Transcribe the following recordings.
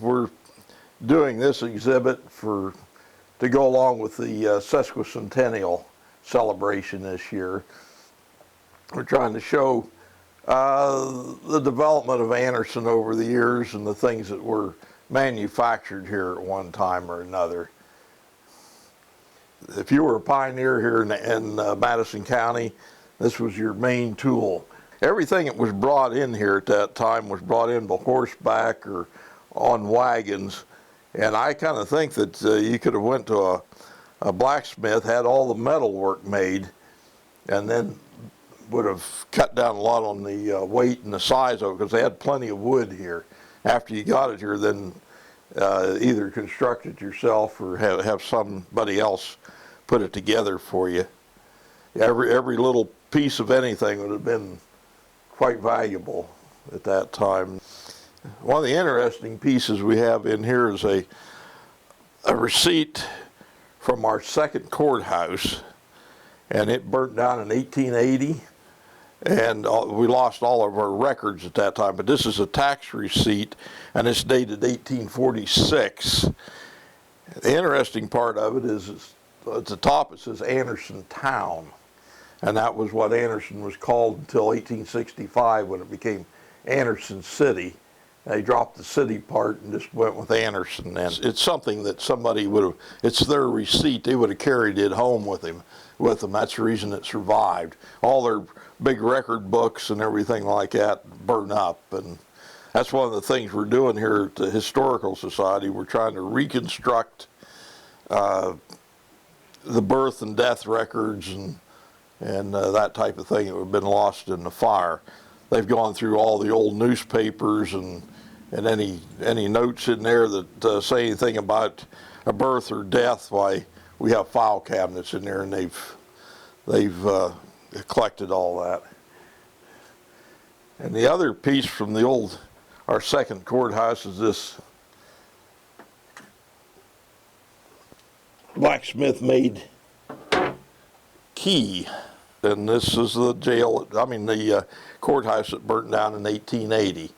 we're doing this exhibit to go along with the sesquicentennial celebration this year. We're trying to show the development of Anderson over the years and the things that were manufactured here at one time or another. If you were a pioneer here in Madison County, this was your main tool. Everything that was brought in here at that time was brought in by horseback or on wagons. And I kind of think that you could have went to a blacksmith, had all the metal work made, and then would have cut down a lot on the weight and the size of it, because they had plenty of wood here. After you got it here, then either construct it yourself or have somebody else put it together for you. Every little piece of anything would have been quite valuable at that time. One of the interesting pieces we have in here is a receipt from our second courthouse, and it burnt down in 1880, and we lost all of our records at that time. But this is a tax receipt, and it's dated 1846. The interesting part of it is at the top it says Anderson Town, and that was what Anderson was called until 1865 when it became Anderson City. They dropped the city part and just went with Anderson. And it's something that somebody would have, it's their receipt, they would have carried it home with them. That's the reason it survived. All their big record books and everything like that burn up. And that's one of the things we're doing here at the Historical Society. We're trying to reconstruct the birth and death records and that type of thing that have been lost in the fire. They've gone through all the old newspapers and any notes in there that say anything about a birth or death. Why, we have file cabinets in there, and they've collected all that. And the other piece from our second courthouse is this blacksmith-made key. And this is the the courthouse that burnt down in 1880.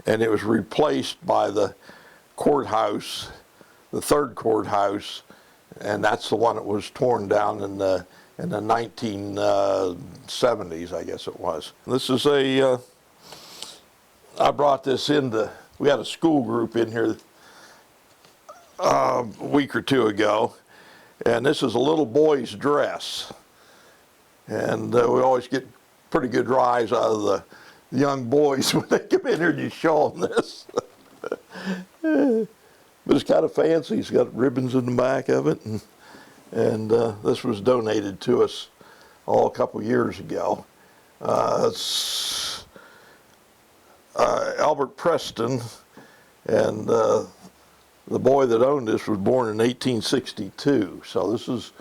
And it was replaced by the courthouse, the third courthouse, and that's the one that was torn down in the 1970s, I guess it was. This is I brought this we had a school group in here a week or two ago, and this is a little boy's dress. And we always get pretty good rise out of the young boys when they come in here and you show them this. But it's kind of fancy. It's got ribbons in the back of it. And this was donated to us a couple years ago. It's Albert Preston, and the boy that owned this was born in 1862. So this is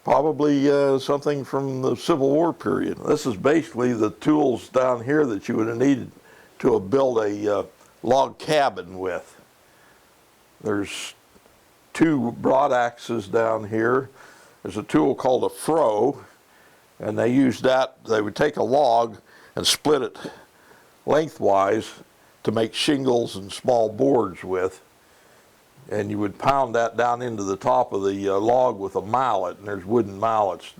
probably something from the Civil War period. This is basically the tools down here that you would have needed to have built a log cabin with. There's two broad axes down here. There's a tool called a froe, and they used that. They would take a log and split it lengthwise to make shingles and small boards with. And you would pound that down into the top of the log with a mallet, and there's wooden mallets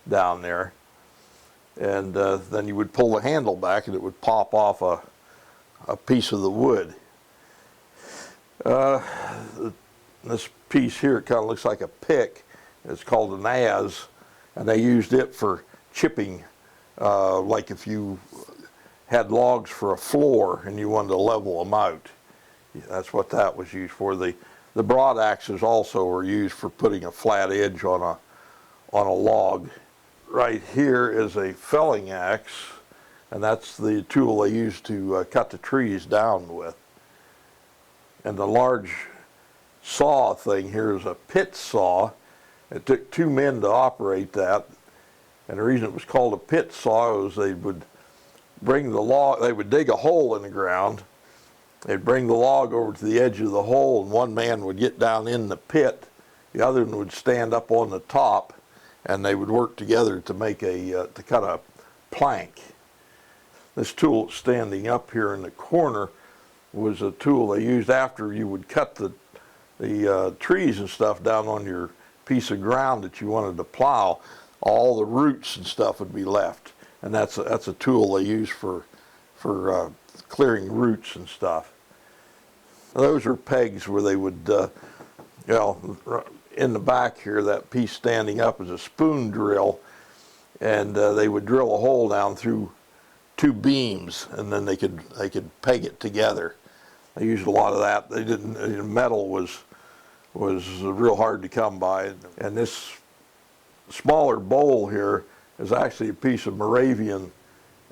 down there. And then you would pull the handle back and it would pop off a piece of the wood. This piece here kind of looks like a pick. It's called an adze, and they used it for chipping, like if you had logs for a floor and you wanted to level them out. That's what that was used for. The broad axes also were used for putting a flat edge on a log. Right here is a felling axe, and that's the tool they used to cut the trees down with. And the large saw thing here is a pit saw. It took two men to operate that, and the reason it was called a pit saw was they would bring the log, they would dig a hole in the ground. They'd bring the log over to the edge of the hole, and one man would get down in the pit. The other one would stand up on the top, and they would work together to make to cut a plank. This tool standing up here in the corner was a tool they used after you would cut the trees and stuff down on your piece of ground that you wanted to plow. All the roots and stuff would be left, and that's a tool they use for clearing roots and stuff. Those are pegs where they would, you know, in the back here, that piece standing up is a spoon drill, and they would drill a hole down through 2 beams, and then they could peg it together. They used a lot of that. They didn't. Metal was real hard to come by, and this smaller bowl here is actually a piece of Moravian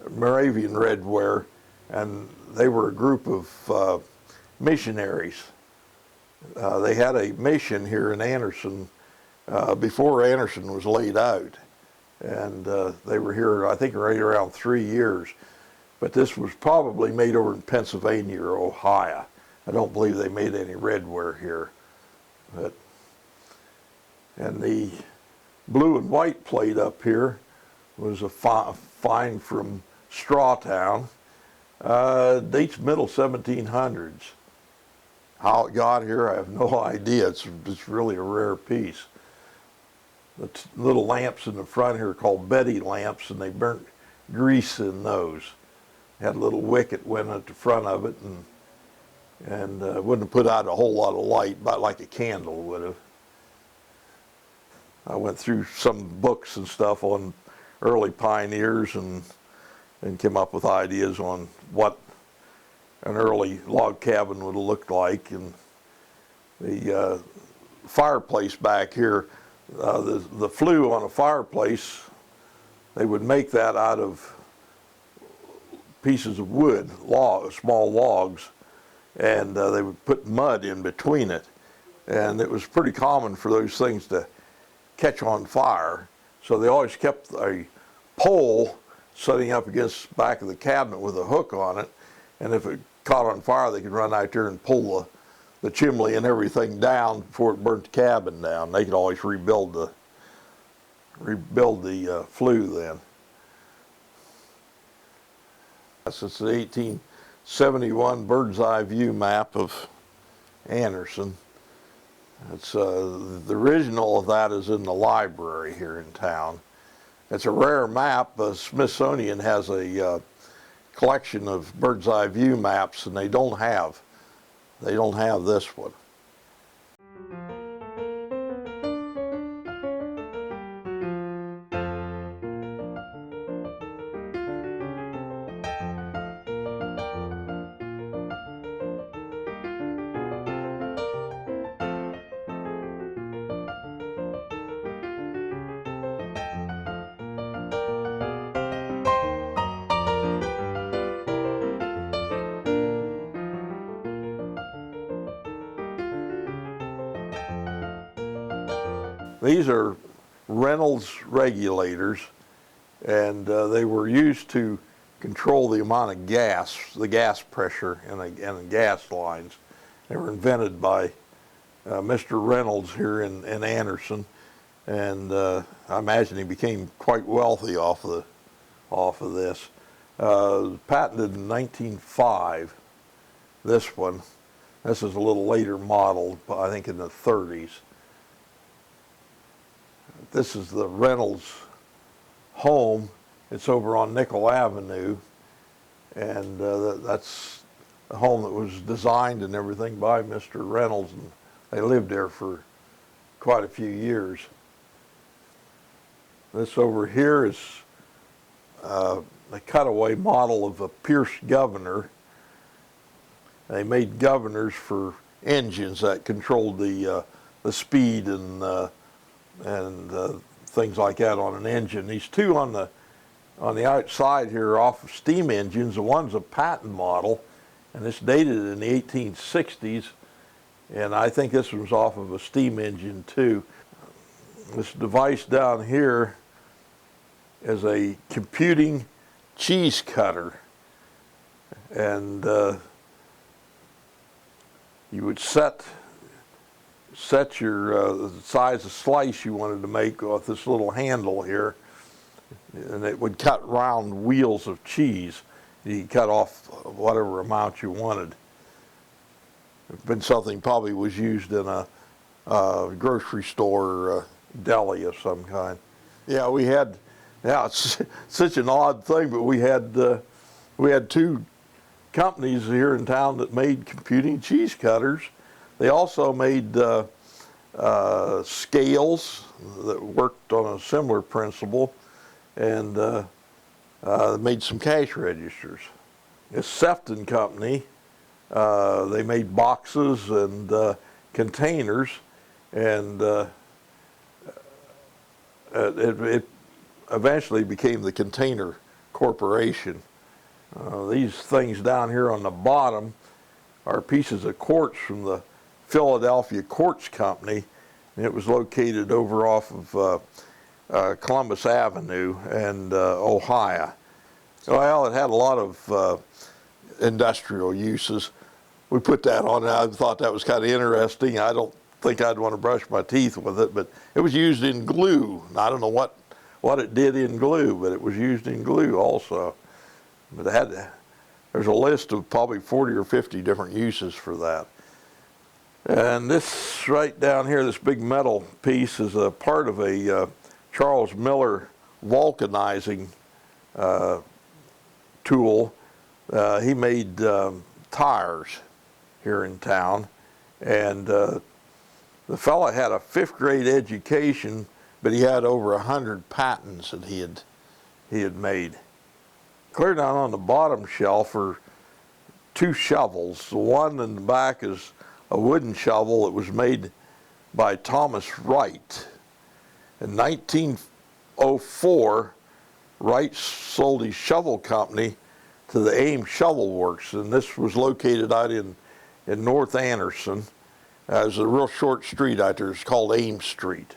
Red Ware, and they were a group of missionaries. They had a mission here in Anderson before Anderson was laid out, and they were here, I think, right around 3 years. But this was probably made over in Pennsylvania or Ohio. I don't believe they made any red ware here. And the blue and white plate up here was a find from Strawtown. Dates middle 1700s. How it got here, I have no idea. It's really a rare piece. The little lamps in the front here are called Betty lamps, and they burnt grease in those. Had a little wick that went at the front of it, and wouldn't have put out a whole lot of light, about like a candle would have. I went through some books and stuff on early pioneers and came up with ideas on what an early log cabin would have looked like. And the fireplace back here, the flue on a fireplace, they would make that out of pieces of wood, small logs, and they would put mud in between it. And it was pretty common for those things to catch on fire. So they always kept a pole setting up against the back of the cabinet with a hook on it, and if it caught on fire, they could run out there and pull the chimney and everything down before it burnt the cabin down. They could always rebuild the flue then. This is the 1871 bird's eye view map of Anderson. It's the original of that is in the library here in town. It's a rare map. Smithsonian has a collection of bird's eye view maps, and they don't have this one. These are Reynolds regulators, and they were used to control the amount of gas, the gas pressure in the gas lines. They were invented by Mr. Reynolds here in Anderson, and I imagine he became quite wealthy off of this. Patented in 1905, this one. This is a little later model, I think in the 30s. This is the Reynolds Home. It's over on Nichols Avenue, and that's a home that was designed and everything by Mr. Reynolds, and they lived there for quite a few years. This over here is a cutaway model of a Pierce governor. They made governors for engines that controlled the speed and things like that on an engine. These two on the outside here are off of steam engines. The one's a patent model, and it's dated in the 1860s, and I think this was off of a steam engine too. This device down here is a computing cheese cutter, and you would set your the size of slice you wanted to make with this little handle here, and it would cut round wheels of cheese. You could cut off whatever amount you wanted. been something probably was used in a grocery store or a deli of some kind. Yeah, we had, yeah, it's such an odd thing, but we had two companies here in town that made computing cheese cutters. They also made scales that worked on a similar principle, and made some cash registers. It's Sefton Company. They made boxes and containers, and it eventually became the Container Corporation. These things down here on the bottom are pieces of quartz from the Philadelphia Quartz Company, and it was located over off of Columbus Avenue and Ohio. Well, it had a lot of industrial uses. We put that on, and I thought that was kind of interesting. I don't think I'd want to brush my teeth with it, but it was used in glue. I don't know what it did in glue, but it was used in glue also. But there's a list of probably 40 or 50 different uses for that. And this right down here, this big metal piece, is a part of a Charles Miller vulcanizing tool. He made tires here in town, and the fella had a 5th grade education, but he had over 100 patents that he had made. Clear down on the bottom shelf are 2 shovels. The one in the back is a wooden shovel that was made by Thomas Wright. In 1904, Wright sold his shovel company to the Ames Shovel Works, and this was located out in North Anderson. There's a real short street out there. It's called Ames Street.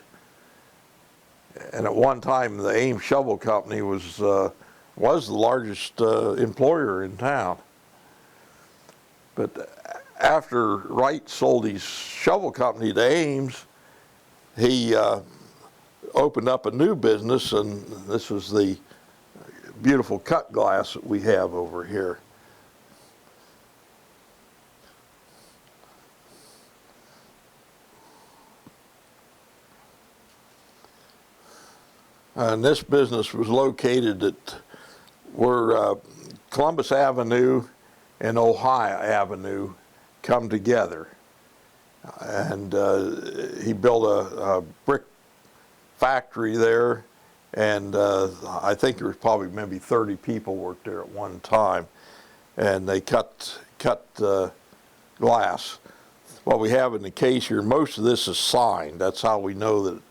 And at one time, the Ames Shovel Company was the largest employer in town. But after Wright sold his shovel company to Ames, he opened up a new business, and this is the beautiful cut glass that we have over here. And this business was located at where Columbus Avenue and Ohio Avenue come together. And he built a brick factory there, and I think there was probably maybe 30 people worked there at one time, and they cut glass. What we have in the case here, most of this is signed. That's how we know that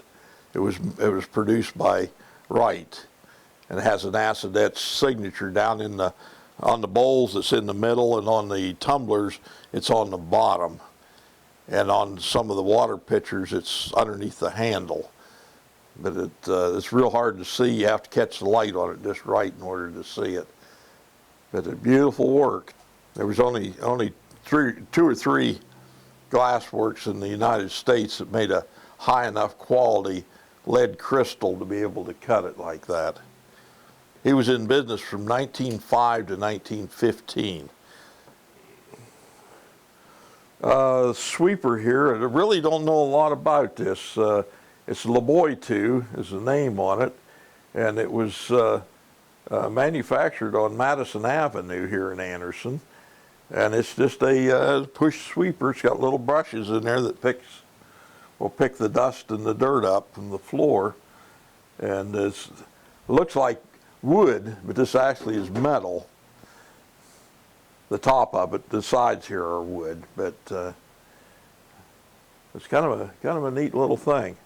it was produced by Wright, and it has an acid etched signature down on the bowls. It's in the middle, and on the tumblers it's on the bottom, and on some of the water pitchers it's underneath the handle. But it's real hard to see. You have to catch the light on it just right in order to see it. But it's beautiful work. There was only 2 or 3 glass works in the United States that made a high enough quality lead crystal to be able to cut it like that. He was in business from 1905 to 1915. Sweeper here, I really don't know a lot about this. It's LeBoy 2 is the name on it, and it was manufactured on Madison Avenue here in Anderson. And it's just a push sweeper. It's got little brushes in there that will pick the dust and the dirt up from the floor. And it looks like wood, but this actually is metal. The top of it, the sides here are wood, but it's kind of a neat little thing.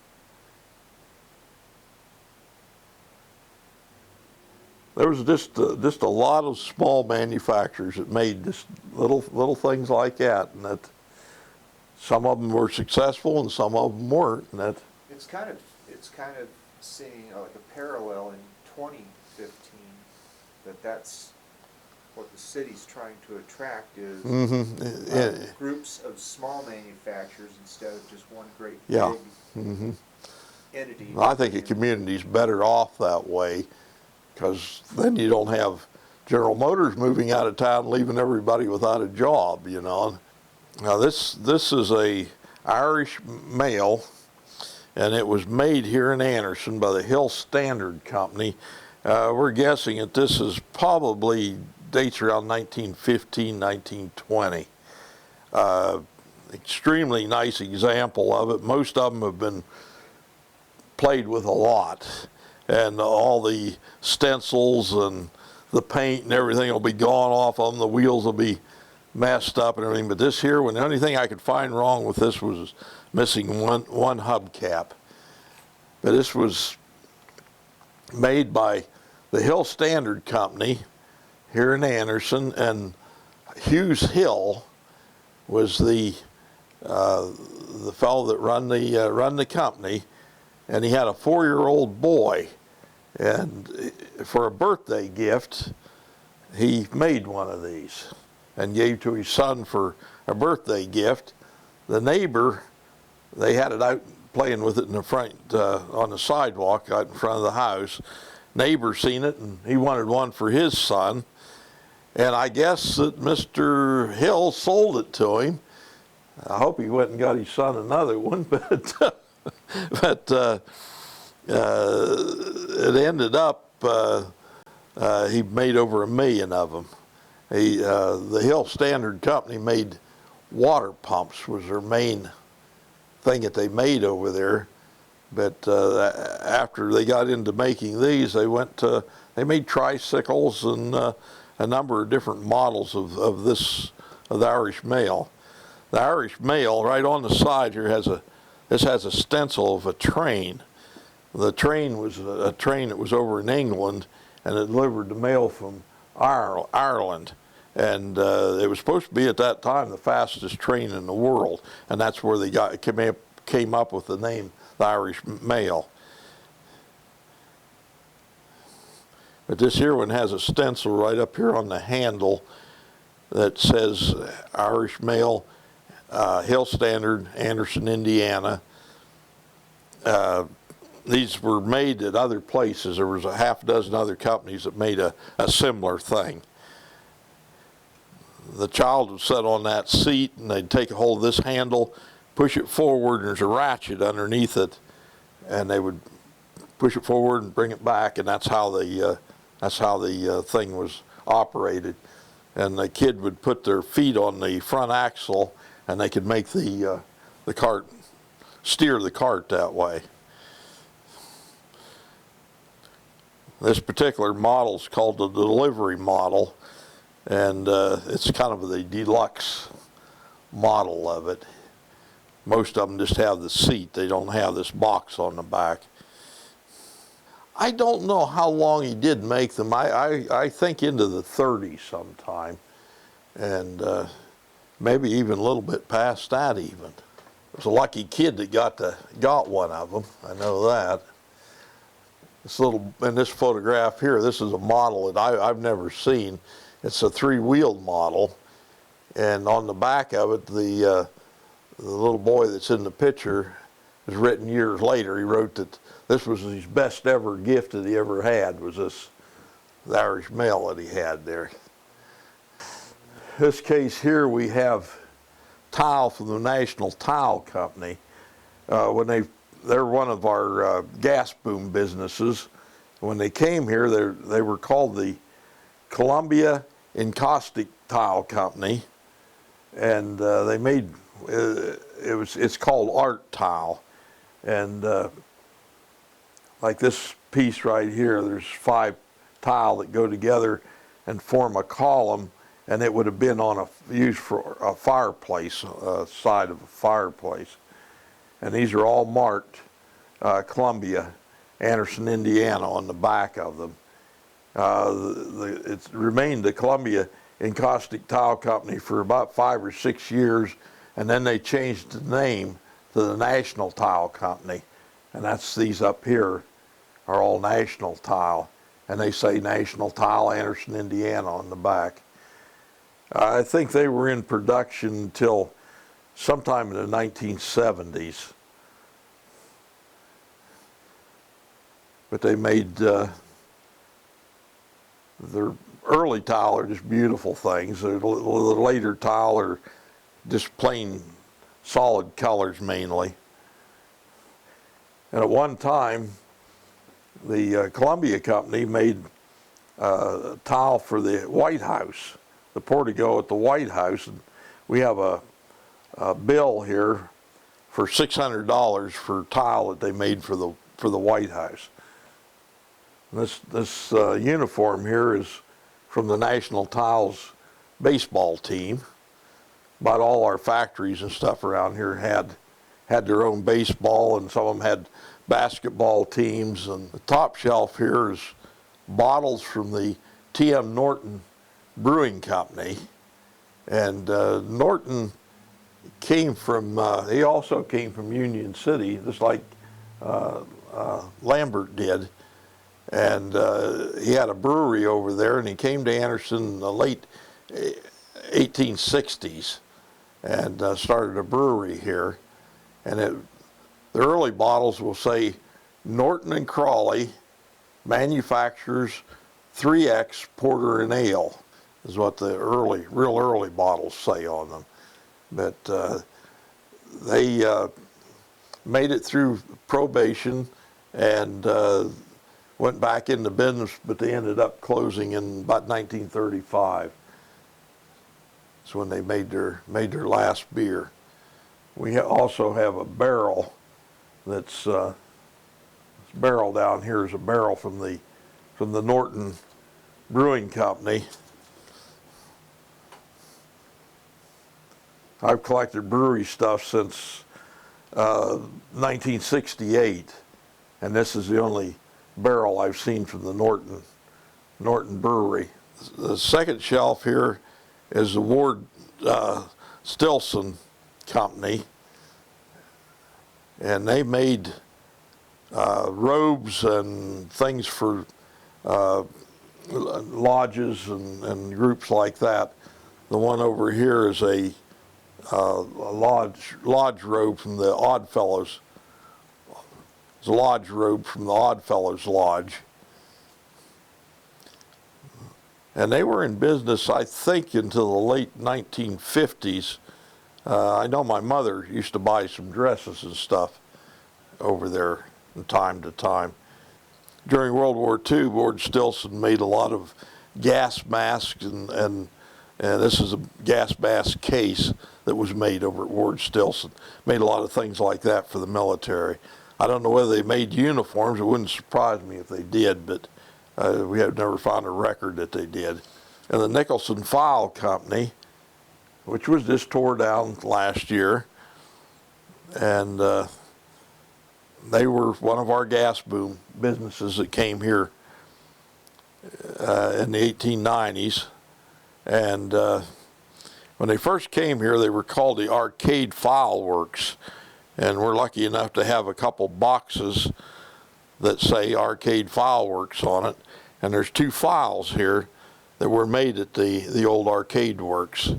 There was just a lot of small manufacturers that made just little things like that, and that some of them were successful and some of them weren't. And that it's kind of seeing like a parallel in 2015 that's what the city's trying to attract is groups of small manufacturers instead of just one great big entity. I think a community's better off that way, because then you don't have General Motors moving out of town, leaving everybody without a job, you know. Now this is a Irish mail, and it was made here in Anderson by the Hill Standard Company. We're guessing that this is probably dates around 1915, 1920. Extremely nice example of it. Most of them have been played with a lot, and all the stencils and the paint and everything will be gone off of them. The wheels will be messed up and everything. But this here, when the only thing I could find wrong with this was missing one hubcap. But this was made by the Hill Standard Company here in Anderson, and Hughes Hill was the fellow that run the company, and he had a 4-year-old boy, and for a birthday gift, he made one of these and gave to his son for a birthday gift. The neighbor, they had it out playing with it in the front on the sidewalk out in front of the house. Neighbor seen it, and he wanted one for his son. And I guess that Mr. Hill sold it to him. I hope he went and got his son another one, but it ended up he made over 1 million of them. The Hill Standard Company made water pumps, was their main thing that they made over there. But after they got into making these, they made tricycles and a number of different models of the Irish mail. The Irish mail, right on the side here, has a stencil of a train. The train was a train that was over in England, and it delivered the mail from Ireland. And it was supposed to be at that time the fastest train in the world, and that's where they came up with the name, the Irish mail. But this here one has a stencil right up here on the handle that says Irish mail, Hill Standard, Anderson, Indiana. These were made at other places. There was a half dozen other companies that made a similar thing. The child would sit on that seat, and they'd take a hold of this handle, push it forward, and there's a ratchet underneath it, and they would push it forward and bring it back, and that's how the thing was operated. And the kid would put their feet on the front axle, and they could make the cart, steer the cart that way. This particular model is called the delivery model, and it's kind of the deluxe model of it. Most of them just have the seat. They don't have this box on the back. I don't know how long he did make them. I think into the 30s sometime, and maybe even a little bit past that even. It was a lucky kid that got one of them. I know that. In this photograph here, this is a model that I've never seen. It's a 3-wheeled model, and on the back of it, the little boy that's in the picture is written years later. He wrote that this was his best ever gift that he ever had, was the Irish mail that he had there. This case here, we have tile from the National Tile Company. They're one of our gas boom businesses. When they came here, they were called the Columbia Encaustic Tile Company, and they made it's called art tile, and like this piece right here, there's 5 tile that go together and form a column, and it would have been used for a fireplace, side of a fireplace. And these are all marked Columbia, Anderson, Indiana on the back of them. It's remained the Columbia Encaustic Tile Company for about 5 or 6 years, and then they changed the name to the National Tile Company, and that's these up here are all National Tile, and they say National Tile, Anderson, Indiana on the back. I think they were in production until sometime in the 1970s. But they made their early tile are just beautiful things. The later tile are just plain solid colors mainly. And at one time, the Columbia Company made tile for the White House, the portico at the White House. And we have a bill here for $600 for tile that they made for the White House. And this uniform here is from the National Tiles baseball team. About all our factories and stuff around here had their own baseball, and some of them had basketball teams. And the top shelf here is bottles from the T.M. Norton Brewing Company. And Norton came from, he also came from Union City, just like Lambert did. And he had a brewery over there, and he came to Anderson in the late 1860s and started a brewery here. And the early bottles will say Norton and Crawley manufactures 3X Porter and Ale, is what the real early bottles say on them. But they made it through probation and went back into business, but they ended up closing in about 1935. That's when they made their last beer. We also have a barrel that's this barrel down here is a barrel from the Norton Brewing Company. I've collected brewery stuff since 1968, and this is the only barrel I've seen from the Norton Brewery. The second shelf here is the Ward Stilson Company, and they made robes and things for lodges and groups like that. The one over here is a lodge robe from the Odd Fellows. It's a lodge robe from the Odd Fellows Lodge. And they were in business, I think, until the late 1950s. I know my mother used to buy some dresses and stuff over there from time to time. During World War II, Ward Stilson made a lot of gas masks, and this is a gas mask case that was made over at Ward Stilson. Made a lot of things like that for the military. I don't know whether they made uniforms. It wouldn't surprise me if they did, but we have never found a record that they did. And the Nichols File Company, which was just tore down last year, and they were one of our gas boom businesses that came here in the 1890s. And when they first came here, they were called the Arcade File Works, and we're lucky enough to have a couple boxes that say Arcade File Works on it. And there's 2 files here that were made at the old Arcade Works.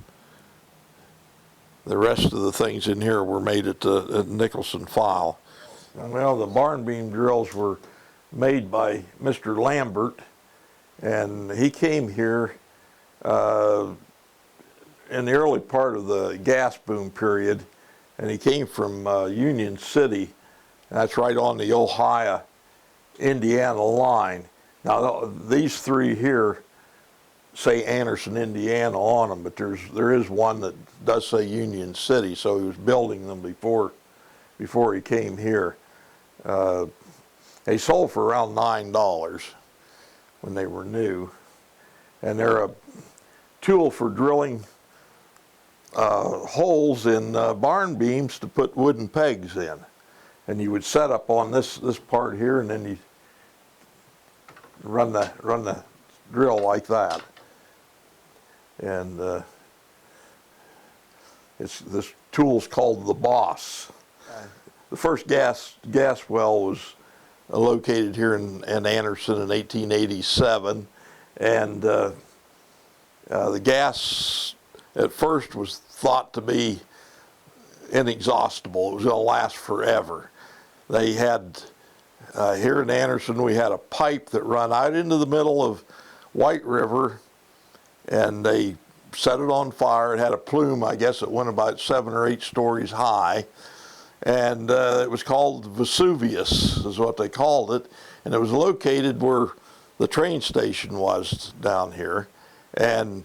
The rest of the things in here were made at the Nicholson File. Well, the barn beam drills were made by Mr. Lambert, and he came here in the early part of the gas boom period, and he came from Union City. That's right on the Ohio-Indiana line. Now, these 3 here say Anderson, Indiana on them, but there is one that does say Union City, so he was building them before he came here. They sold for around $9 when they were new, and they're a tool for drilling holes in barn beams to put wooden pegs in. And you would set up on this part here, and then you run the drill like that. And this tool's called the Boss. The first gas well was located here in Anderson in 1887, and the gas at first was thought to be inexhaustible. It was going to last forever. They had here in Anderson, we had a pipe that ran out into the middle of White River, and they set it on fire. It had a plume, I guess it went about 7 or 8 stories high. And it was called Vesuvius, is what they called it. And it was located where the train station was down here. And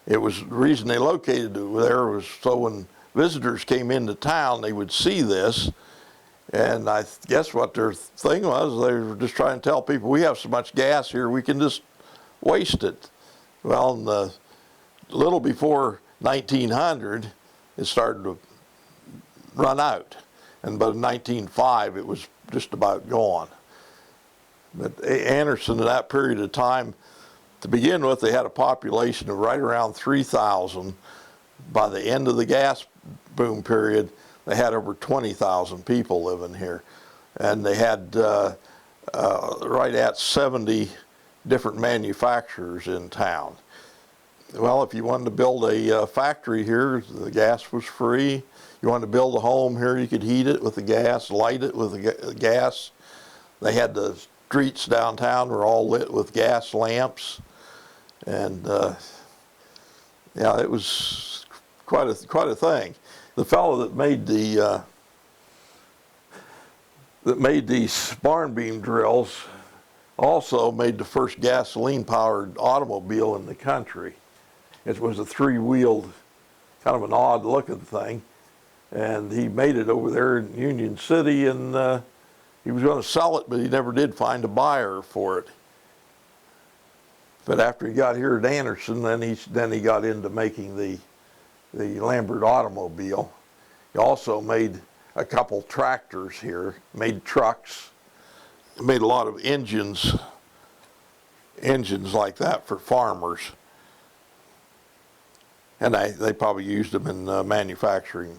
it was, the reason they located it there was so when visitors came into town, they would see this. And I guess what their thing was, they were just trying to tell people, we have so much gas here, we can just waste it. Well, in the, little before 1900, it started to run out. And by 1905, it was just about gone. But Anderson, in that period of time, to begin with, they had a population of right around 3,000. By the end of the gas boom period, they had over 20,000 people living here. And they had right at 70 different manufacturers in town. Well, if you wanted to build a factory here, the gas was free. You wanted to build a home here, you could heat it with the gas, light it with the gas. They had the streets downtown were all lit with gas lamps. And yeah, it was quite a thing. The fellow that made these barn beam drills also made the first gasoline-powered automobile in the country. It was a 3-wheeled, kind of an odd-looking thing, and he made it over there in Union City, and he was going to sell it, but he never did find a buyer for it. But after he got here at Anderson, then he got into making the Lambert automobile. He also made a couple tractors here, made trucks, made a lot of engines like that for farmers. And they probably used them in manufacturing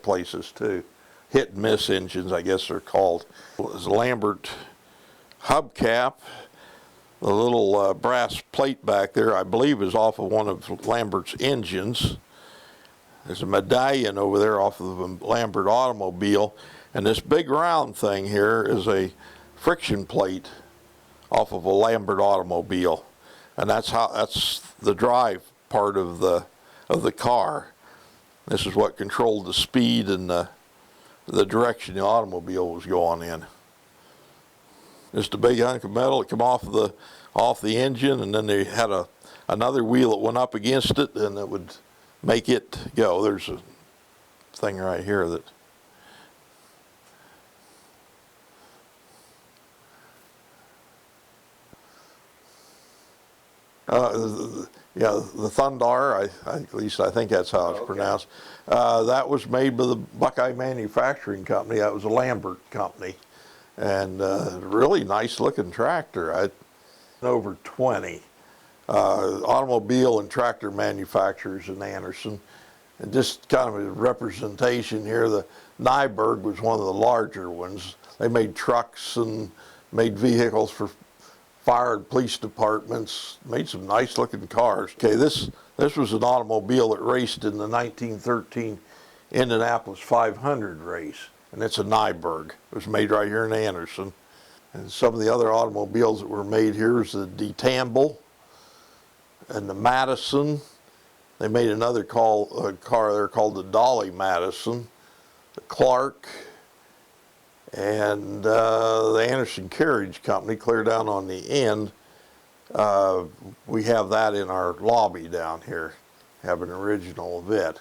places too. Hit and miss engines, I guess they're called. It was a Lambert hubcap. The little brass plate back there, I believe, is off of one of Lambert's engines. There's a medallion over there off of the Lambert automobile. And this big round thing here is a friction plate off of a Lambert automobile. And that's the drive part of the car. This is what controlled the speed and the direction the automobile was going in. Just a big hunk of metal that came off the engine, and then they had another wheel that went up against it, and it would make it go. There's a thing right here that yeah, the Thundar, at least I think that's how it's pronounced. That was made by the Buckeye Manufacturing Company. That was a Lambert company. And really nice looking tractor. Over 20 automobile and tractor manufacturers in Anderson. And just kind of a representation here, the Nyberg was one of the larger ones. They made trucks and made vehicles for fire and police departments, made some nice looking cars. Okay, this was an automobile that raced in the 1913 Indianapolis 500 race, and it's a Nyberg. It was made right here in Anderson. And some of the other automobiles that were made here is the DeTamble and the Madison. They made another car there called the Dolly Madison, the Clark, and the Anderson Carriage Company, clear down on the end. We have that in our lobby down here, have an original of it.